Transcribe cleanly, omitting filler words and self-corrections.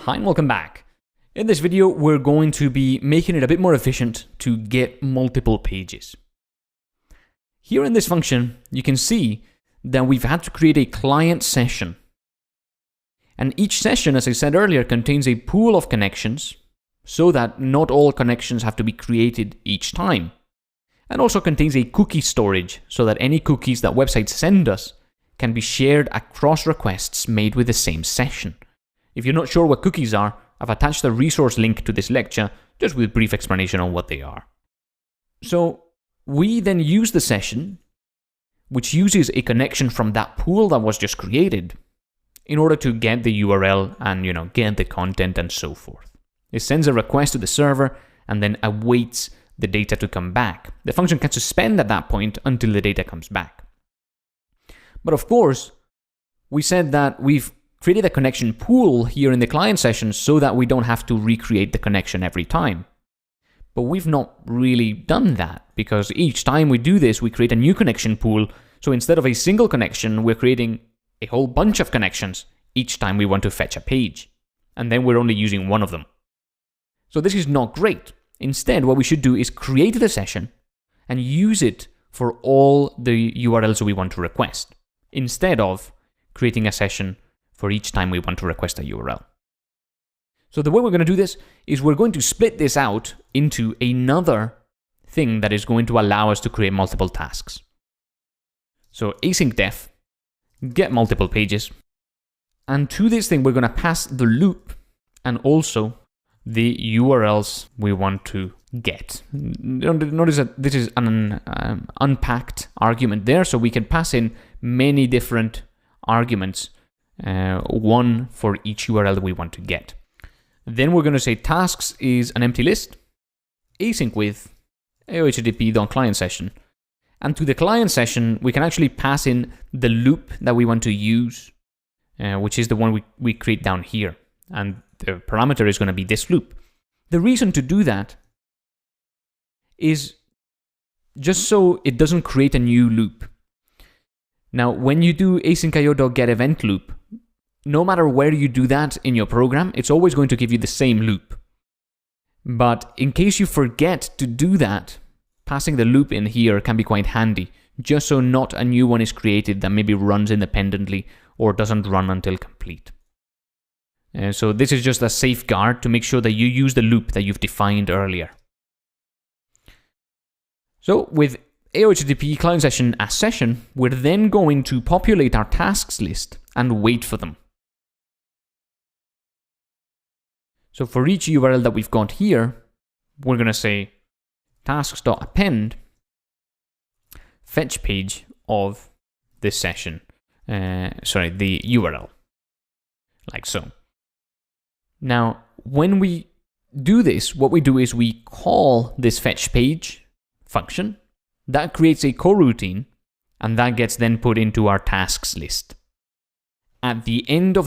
Hi and welcome back. In this video, we're going to be making it a bit more efficient to get multiple pages. Here in this function, you can see that we've had to create a client session. And each session, as I said earlier, contains a pool of connections so that not all connections have to be created each time. And also contains a cookie storage so that any cookies that websites send us can be shared across requests made with the same session. If you're not sure what cookies are, I've attached a resource link to this lecture, just with a brief explanation on what they are. So we then use the session, which uses a connection from that pool that was just created, in order to get the URL and get the content and so forth. It sends a request to the server and then awaits the data to come back. The function can suspend at that point until the data comes back. But of course, we said that we've created a connection pool here in the client session so that we don't have to recreate the connection every time. But we've not really done that, because each time we do this, we create a new connection pool. So instead of a single connection, we're creating a whole bunch of connections each time we want to fetch a page. And then we're only using one of them. So this is not great. Instead, what we should do is create the session and use it for all the URLs we want to request, instead of creating a session for each time we want to request a URL. So the way we're going to do this is we're going to split this out into another thing that is going to allow us to create multiple tasks. So async def, get multiple pages, and to this thing we're going to pass the loop and also the URLs we want to get. Notice that this is an unpacked argument there, so we can pass in many different arguments, one for each URL that we want to get. Then we're going to say tasks is an empty list, async with http.client session. And to the client session, we can actually pass in the loop that we want to use, which is the one we create down here. And the parameter is going to be this loop. The reason to do that is just so it doesn't create a new loop. Now, when you do async.io.getEvent loop, no matter where you do that in your program, it's always going to give you the same loop. But in case you forget to do that, passing the loop in here can be quite handy, just so not a new one is created that maybe runs independently or doesn't run until complete. So this is just a safeguard to make sure that you use the loop that you've defined earlier. So with HTTP client session as session, we're then going to populate our tasks list and wait for them. So for each URL that we've got here, we're going to say tasks.append fetch page of this session, the URL, like so. Now, when we do this, what we do is we call this fetch page function. That creates a coroutine, and that gets then put into our tasks list. At the end of